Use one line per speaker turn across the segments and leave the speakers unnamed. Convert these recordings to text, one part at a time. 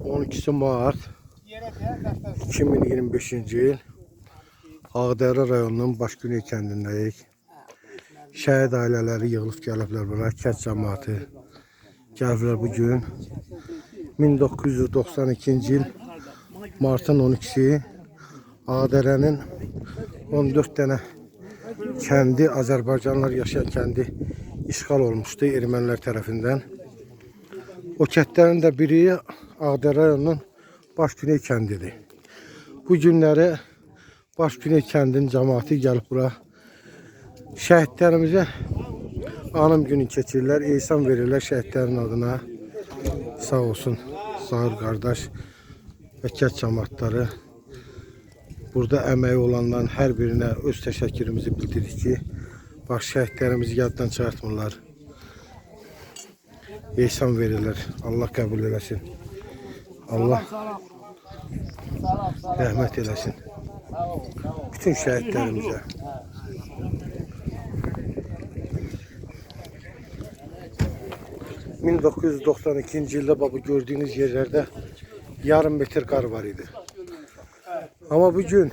12 Mart 2025-ci il Ağdərə rayonunun Başgüney kəndindəyik. Şəhid ailələri yığılıb gəliblər bura, kənd cəmaatı gəliblər bugün. 1992-ci il Martın 12-si Ağdərənin 14 dənə kəndi, Azərbaycanlılar yaşayan kəndi işğal olmuşdu ermənilər tərəfindən. O kəndlərin də biri Ağdərə rayonunun Başgüney kəndidir. Bu günləri Başgüney kəndinin cəmaatı gəlib bura. Şəhidlərimizə anım günü keçirirlər, ehsan verirlər şəhidlərin adına. Sağ olsun Zahir qardaş və kənd cəmaatları. Burada əməyi olanların hər birinə öz təşəkkürümüzü bildiririk ki, bax şəhidlərimizi yaddan çıxartmırlar. Ehsan verirlər. Allah qəbul eləsin. Allah rəhmət eləsin. Bütün şəhidlərimizə. ...1992-ci ildə bu gördüyünüz yerlərdə yarım metr qar var idi. Ama bugün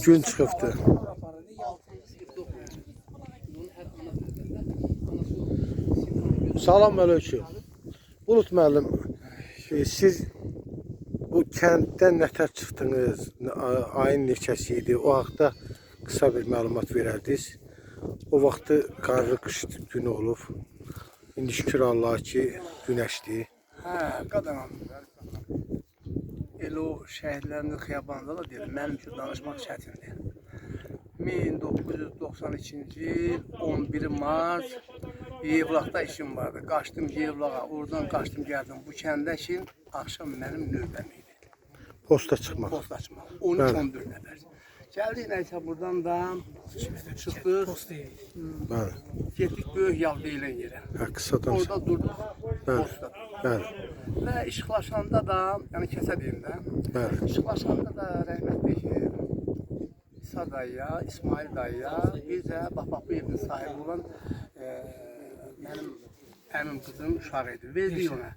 gün çıxıbdı. Salam aleyküm. Bulut müəllim, siz bu kənddən nətər çıxdınız? Ayın neçəsi idi? O haqda qısa bir məlumat verərdiniz. O vaxtı qarlı qış günü olub. İndi şükür Allah'a ki günəşdir.
Qadanam. El o şəhidlərin xiyabanında da deyir, mənim üçün danışmaq çətindir. 1992-ci il 11 Mart Yevlaqda işim vardı. Qaçdım Yevlağa, oradan qaçdım gəldim. Bu kəndə ki, axşam mənim növbəm idi.
Posta çıxmaq.
Posta çıxmaq. 13-14 nəfər. Gəldik nəysə buradan da çıxdıq.
Bəli.
Getdik böyük yal deyilən yerə.
Qısa danış.
Orada durduk.
Bəli. Bəli.
Və işıqlaşanda da, yəni kəsə deyim də.
Bəli.
İşıqlaşanda da rəhmətli İsa dayıya, İsmail dayıya, bir də bax bu evin sahibi olan mənim əmim qızım uşağı idi. Verdik ona.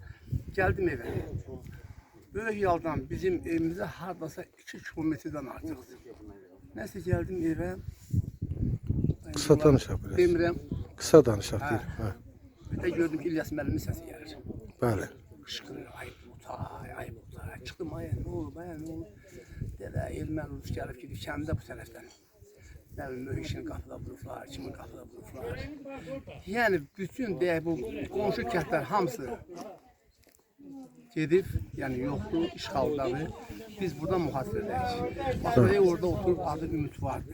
Gəldim evə. Böyük yaldan bizim evimizə hardasa 2 kilometrdən artıqdır. Nəsə gəldim evə.
Qısa danışaq biraz.
Demirəm.
Qısa danışaq deyir.
Bir də gördüm ki, İlyas müəllimin səsi gəlir.
Bəli.
Qışqırır, ayıb utay, ayıb utay. Çıxdım, ay nə olub, ay nə olub. Dedə, erməni ulus gəlib ki, kəndə bu tərəfdən. Nəvim Möhişin qapıda vurublar, kimin qapıda vurublar. Yəni, bütün deyək bu qonşu kəndlər hamısı gedib, yəni yoxdur, işğaldadır. Biz burada mühasirədəyik. Baxırıq, orada oturub adı Ümid vardı.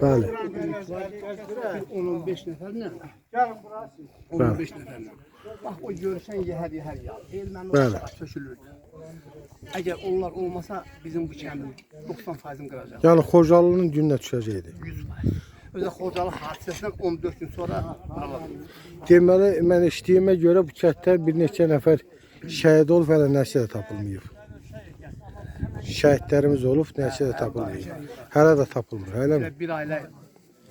Bəli.
Ümid var, 10-15 nəfərlə. 15 nəfərlə. Bax, o görüşən yəhər yal. Erməni olsa tökülürdü. Əgər onlar olmasa, bizim bu kəndin 90%'ini qıracaq.
Yəni Xocalının gününə düşəcəkdi.
100%. Özə Xocalı hadisəsindən 14 gün sonra buralar.
Deməli, mən eşitdiyimə görə bu kənddə bir neçə nəfər şəhid olub, hələ nəsə də tapılmayıb. Şəhidlərimiz olub, nəsə də tapılmayıb. Hələ də tapılmır, elə mi?
Bir ailə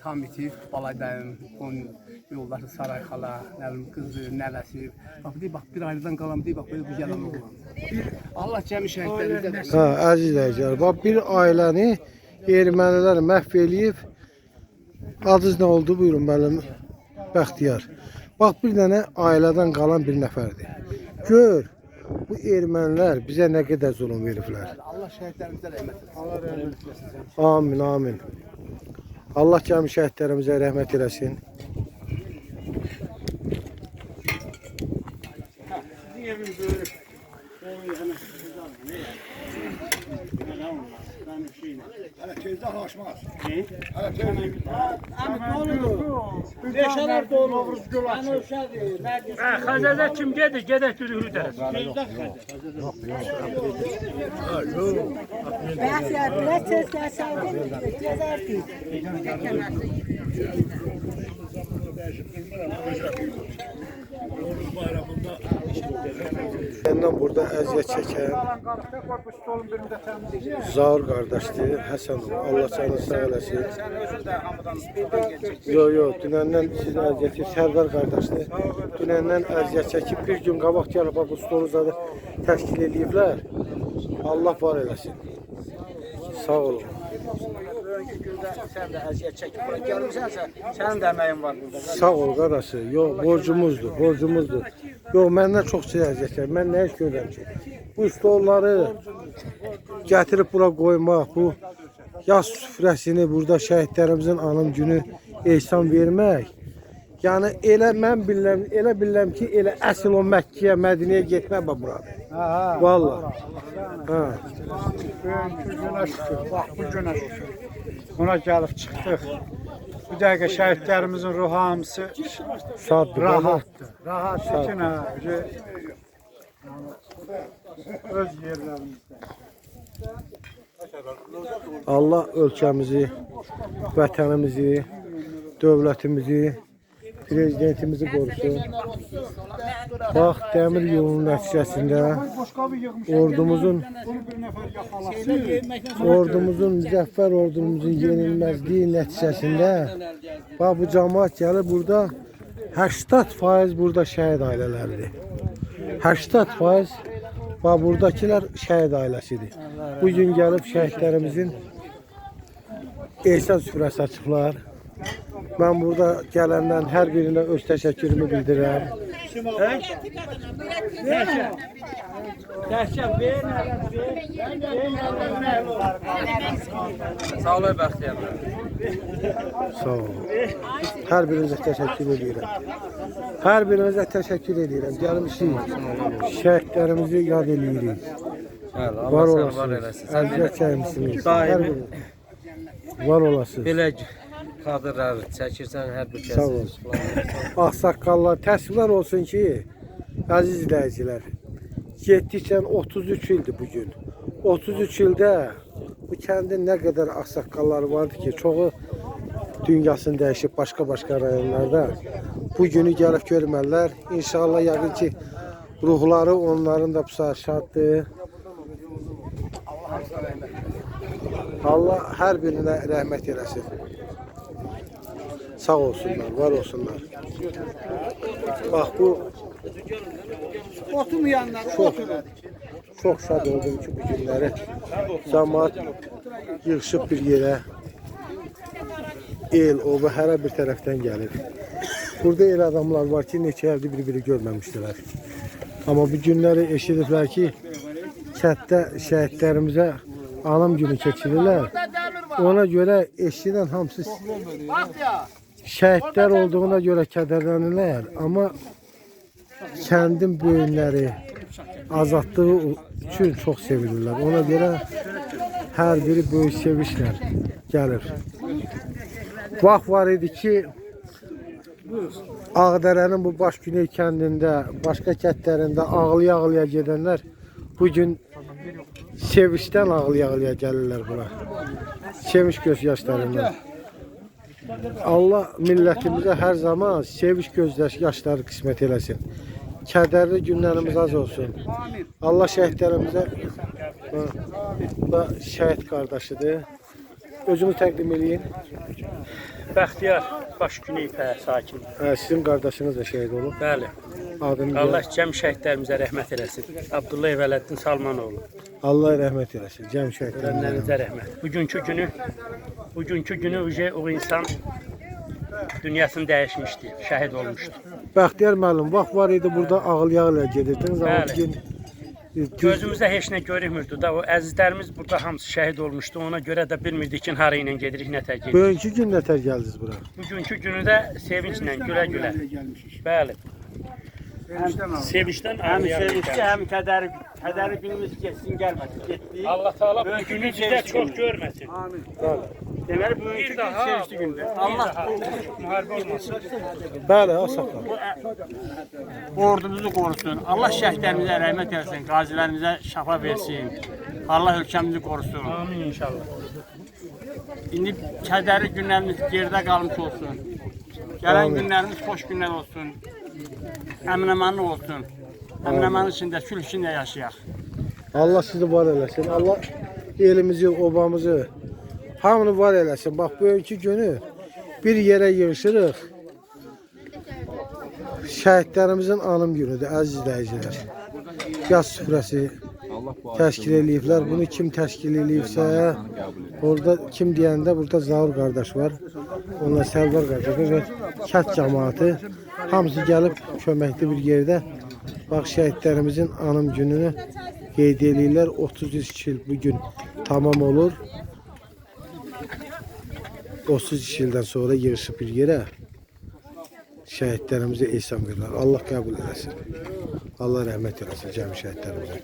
tam itib, Balay dayım, onun yoldaşı Saray xala, qızı, nələsi. Bax, bir ailədən qalam deyib, bax, böyle bu gələn oğlan. Allah cəmi şəhidlərimizə versin.
Hə, əziz dəyəcəklər, bax, bir ailəni ermənilər məhv eləyib. Adınız nə oldu? Buyurun, müəllim. Bəxtiyar. Bax, bir dənə ailədən qalan bir nəfərdir. Gör, bu ermənilər bizə nə qədər zulüm veriblər.
Allah şəhidlərimizə rəhmət etsin. Allah rəhmət etsin.
Amin, amin. Allah cəmi şəhidlərimizə rəhmət eləsin.
Hələ tezdə haşmaz. Hələ tezdə.
Əmi doludur. Beşələr dolu. Mən uşadır. Xəzərdə kim gedir? Gedək dürühü tərəf.
Bəxtiyar, biraz söz gəlsəydin, gəzərdik.
Bayramında
Benden burada əziyyət çəkən Zaur qardaşdır, Həsənov. Allah canını sağ eləsin. Yox, dünəndən sizin əziyyəti Sərvar qardaşdır. Dünəndən əziyyət çəkib bir gün qabaq gəlib bu stolu zadı təşkil ediblər. Allah var eləsin. Sağ olun.
Bugünkü gündə sən də əziyyət çəkib bura gəlmisənsə, sənin də əməyin var burada.
Sağ ol qardaşı. Yox, borcumuzdur. Yox, məndən çox şey əziyyət çəkir. Mən nə iş görürəm ki? Bu stolları gətirib bura qoymaq, bu yaz süfrəsini burada şəhidlərimizin anım günü ehsan vermək. Yəni elə mən bilirəm ki, elə əsl o Məkkəyə, Mədinəyə getmək buradır. Vallahi.
Bugünkü günə şükür, bax bu günə şükür. Buna gəlib çıxdıq. Bu dəqiqə şəhidlərimizin ruhu hamısı rahatdır. Rahatdır ki, öz yerlərimizdə.
Allah ölkəmizi, vətənimizi, dövlətimizi, prezidentimizi qorusun. Bax, dəmir yolunun nəticəsində ordumuzun, müzəffər ordumuzun yenilməzliyi nəticəsində bax, bu cəmaat gəlib burada 80% burada şəhid ailələridir. 80% bax, buradakilər şəhid ailəsidir. Bugün gəlib şəhidlərimizin ehsan süfrəsi açıblar. Mən burada gələndən hər birinə öz təşəkkürümü bildirirəm.
Sağ olun, bəxtiyar.
Sağ olun. Hər birinizə təşəkkür edirəm. Hər birinizə təşəkkür edirəm. Gəlmişik, şəhidlərimizi yad edirik. Var olasınız, əziyyət çəkmişsiniz. Var olasınız.
Belə kadrlar çəkirsən hər bir
Sağ olun. Ağsaqqallar, təəssüflər olsun ki, əziz izləyicilər, getdikcə 33 ildir bugün. 33 ildə bu kəndin nə qədər ağsaqqalları vardı ki, çoxu dünyasını dəyişib başqa rayonlarda. Bu günü gəlib görməllər. İnşallah yəqin ki, ruhları onların da bu saat şaddır. Allah hər birinə rəhmət eləsin. Sağ olsunlar, var olsunlar. Bax bu çok şad oldum ki bu günləri cəmaat yığışıb bir yerə, el, oba hər bir tərəfdən gəlir. Burada el adamlar var ki, neçə ildir bir-biri görməmişdilər. Amma bu günləri eşidiblər ki, kənddə şəhidlərimizə anım günü keçirirlər. Ona görə eşidən hamısı şəhidlər olduğuna görə kədərlənirlər. Amma kəndin böyünləri azadlığı üçün çox sevilirlər. Ona görə hər biri böyük sevişlə gəlir. Vaxt var idi ki, Ağdərənin bu baş güney kəndində, başqa kəndlərində ağlaya-ağlaya gedənlər bugün sevişdən ağlaya-ağlaya gəlirlər bura. Sevinç göz yaşlarından. Allah millətimizə hər zaman sevinç göz yaşları qismət eləsin. Kədərli günlərimiz az olsun. Allah şəhidlərimizə şəhid qardaşıdır. Özünü təqdim edin.
Bəxtiyar, baş güney sakin.
Sizin qardaşınız da şəhid olub.
Bəli.
Adını
Allah cəm şəhidlərimizə rəhmət eləsin. Abdullayev Vələddin Salmanoğlu.
Allah rəhmət eləsin. Cəm şəhidlərimizə.
Ölənlərinizə rəhmət. Bugünkü günü o insan dünyasını dəyişmişdi, şəhid olmuşdu.
Bəxtiyar müəllim, vaxt var idi burada ağlaya-ağlaya gedirdiniz. Amma bugün
gözümüzə heç nə görünmürdü da, o əzizlərimiz burada hamısı şəhid olmuşdu. Ona görə də bilmirdik ki, hara ilə gedirik, nətər gedirik.
bugünkü gün nətər gəldiniz bura?
Bugünkü günü də sevinclə, gülə-gülə. Bəli. Sevinçdən
Sevinçli, həm kədəri günümüz geçsin, gəlməsin, getdik.
Allah Teala bu günü bizə çox görməsin.
Deməli, bugünkü gün sevinçli gündür. Allah
Müharibə olmasın.
Bəli, asaqlar.
ordumuzu qorusun. Allah şəhidlərimizə rəhmət eləsin, qazilərimizə şəfa versin. Allah ölkəmizi qorusun.
Amin inşallah.
İndi kədəri günlərimiz geride qalmış olsun. Gələn günlərimiz xoş günlər olsun. Əmin-əmanlıq olsun. Əmin-əmanın içində, sülh içində yaşayaq.
Allah sizi var eləsin. Allah elimizi, obamızı hamını var eləsin. Bax bugünkü günü bir yerə yığışırıq. Şəhidlərimizin anım günüdür, əziz izləyicilər. Yaz süfrəsi təşkil eləyiblər. Bunu kim təşkil eləyibsə, orada kim deyəndə burada Zaur qardaş var. Onlar Səlvar qardaş və kənd cəmaatı hamısı gəlib köməkli bir yerdə bax şəhidlərimizin anım gününü qeyd eləyirlər. 33 il bugün tamam olur. 33 ildən sonra yığışıb bir yerə şəhidlərimizə ehsan verirlər. Allah qəbul eləsin. Allah rəhmət eləsin cəmi şəhidlərimizə.